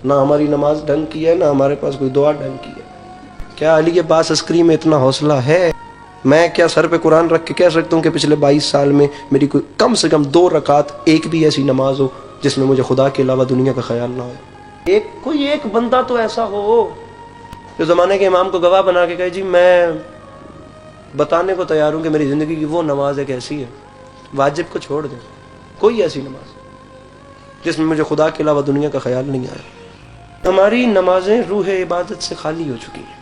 نہ ہماری نماز ڈھنگ کی ہے، نہ ہمارے پاس کوئی دعا ڈھنگ کی ہے۔ کیا علی کے پاس عسکری میں اتنا حوصلہ ہے؟ میں کیا سر پہ قرآن رکھ کے کہہ سکتا ہوں کہ پچھلے 22 سال میں میری کوئی کم سے کم 2 رکعت ایک بھی ایسی نماز ہو جس میں مجھے خدا کے علاوہ دنیا کا خیال نہ ہو؟ کوئی ایک بندہ تو ایسا ہو جو زمانے کے امام کو گواہ بنا کے کہے جی میں بتانے کو تیار ہوں کہ میری زندگی کی وہ نماز ایک ایسی ہے، واجب کو چھوڑ دیں، کوئی ایسی نماز جس میں مجھے خدا کے علاوہ دنیا کا خیال نہیں آیا۔ ہماری نمازیں روح عبادت سے خالی ہو چکی ہیں۔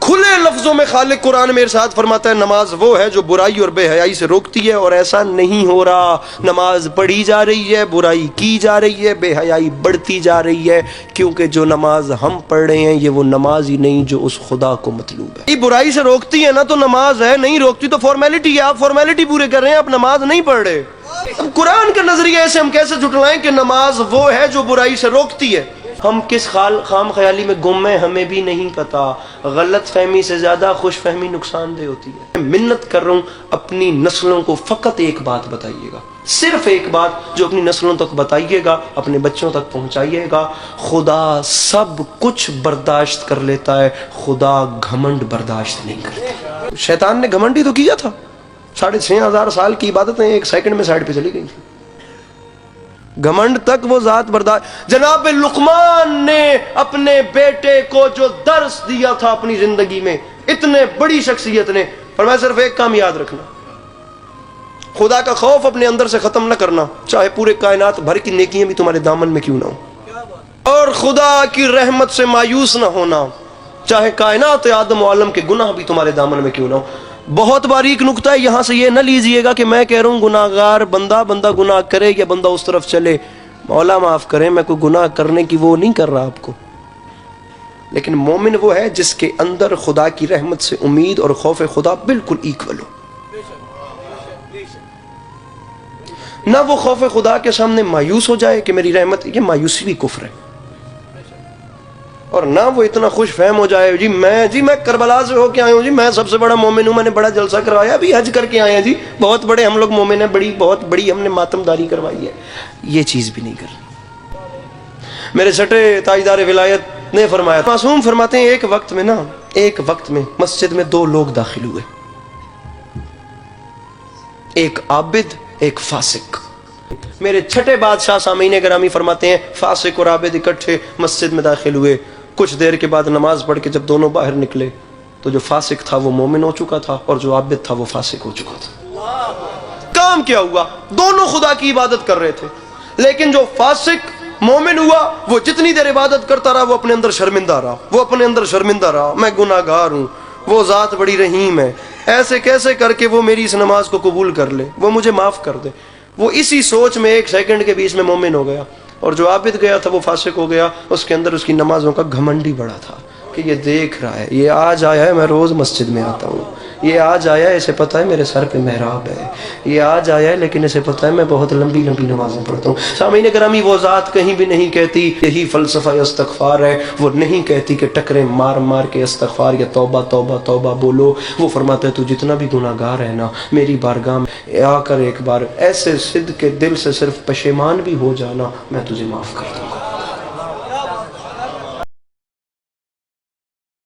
کھلے لفظوں میں خالق قرآن میں ارشاد فرماتا ہے نماز وہ ہے جو برائی اور بے حیائی سے روکتی ہے، اور ایسا نہیں ہو رہا۔ نماز پڑھی جا رہی ہے، برائی کی جا رہی ہے، بے حیائی بڑھتی جا رہی ہے، کیونکہ جو نماز ہم پڑھ رہے ہیں یہ وہ نماز ہی نہیں جو اس خدا کو مطلوب ہے۔ یہ برائی سے روکتی ہے نا تو نماز ہے، نہیں روکتی تو فارمیلٹی ہے، آپ فارمیلٹی پورے کر رہے ہیں، آپ نماز نہیں پڑھ رہے۔ اب قرآن کے نظریے سے ہم کیسے جھٹلائیں کہ نماز وہ ہے جو برائی سے روکتی ہے؟ ہم کس خام خیالی میں گم ہیں ہمیں بھی نہیں پتا۔ غلط فہمی سے زیادہ خوش فہمی نقصان دہ ہوتی ہے۔ میں منت کر رہا ہوں اپنی نسلوں کو فقط ایک بات بتائیے گا، صرف ایک بات جو اپنی نسلوں تک بتائیے گا، اپنے بچوں تک پہنچائیے گا۔ خدا سب کچھ برداشت کر لیتا ہے، خدا گھمنڈ برداشت نہیں کرتا۔ شیطان نے گھمنڈ ہی تو کیا تھا، 6500 سال کی عبادتیں 1 سیکنڈ میں سائڈ پہ چلی گئی تھی۔ گھمنڈ تک وہ ذات برداشت۔ جناب لقمان نے اپنے بیٹے کو جو درس دیا تھا اپنی زندگی میں، اتنے بڑی شخصیت نے فرمایا صرف ایک کام یاد رکھنا، خدا کا خوف اپنے اندر سے ختم نہ کرنا، چاہے پورے کائنات بھر کی نیکیاں بھی تمہارے دامن میں کیوں نہ ہو، اور خدا کی رحمت سے مایوس نہ ہونا، چاہے کائنات آدم و عالم کے گناہ بھی تمہارے دامن میں کیوں نہ ہو۔ بہت باریک نکتہ ہے، یہاں سے یہ نہ لیجئے گا کہ میں کہہ رہا ہوں گناہگار بندہ گناہ کرے یا بندہ اس طرف چلے، مولا معاف کرے، میں کوئی گناہ کرنے کی وہ نہیں کر رہا آپ کو، لیکن مومن وہ ہے جس کے اندر خدا کی رحمت سے امید اور خوف خدا بالکل ایکول ہو۔ نہ وہ خوف خدا کے سامنے مایوس ہو جائے کہ میری رحمت، یہ مایوسی بھی کفر ہے، اور نہ وہ اتنا خوش فہم ہو جائے جی میں کربلا سے ہو کے آیا ہوں، جی میں سب سے بڑا مومن ہوں، میں نے بڑا جلسہ کروایا، ابھی حج کر کے آئے ہیں جی، بہت بڑے ہم لوگ مومن ہیں، بہت بڑی ہم نے ماتم داری کروائی ہے۔ یہ چیز بھی نہیں کرنی۔ میرے چھٹے تاجدار ولایت نے فرمایا، معصوم فرماتے ہیں ایک وقت میں مسجد میں 2 لوگ داخل ہوئے، ایک عابد ایک فاسق۔ میرے چھٹے بادشاہ سامعین گرامی فرماتے ہیں فاسق اور عابد اکٹھے مسجد میں داخل ہوئے، کچھ دیر کے بعد نماز پڑھ کے جب دونوں باہر نکلے تو جو فاسق تھا وہ مومن ہو چکا تھا، اور جو عابد تھا وہ فاسق ہو چکا تھا۔ کام کیا ہوا؟ دونوں خدا کی عبادت کر رہے تھے، لیکن جو فاسق مومن ہوا وہ جتنی دیر عبادت کرتا رہا وہ اپنے اندر شرمندہ رہا، میں گناہ گار ہوں، وہ ذات بڑی رحیم ہے، ایسے کیسے کر کے وہ میری اس نماز کو قبول کر لے، وہ مجھے معاف کر دے۔ وہ اسی سوچ میں 1 سیکنڈ کے بیچ میں مومن ہو گیا، اور جو عابد گیا تھا وہ فاسق ہو گیا۔ اس کے اندر اس کی نمازوں کا گھمنڈ ہی بڑا تھا کہ یہ دیکھ رہا ہے، یہ آج آیا ہے، میں روز مسجد میں آتا ہوں، یہ آج آیا ہے، اسے پتہ ہے میرے سر پہ محراب ہے، یہ آج آیا ہے لیکن اسے پتہ ہے میں بہت لمبی نمازیں پڑھتا ہوں۔ سامعین گرامی وہ ذات کہیں بھی نہیں کہتی یہی فلسفہ استغفار ہے، وہ نہیں کہتی کہ ٹکرے مار کے استغفار یا توبہ توبہ توبہ بولو۔ وہ فرماتا ہے تو جتنا بھی گناہ گار ہے نا، میری بارگاہ میں آ کر ایک بار ایسے صدق کے دل سے صرف پشیمان بھی ہو جانا، میں تجھے معاف کر دوں گا۔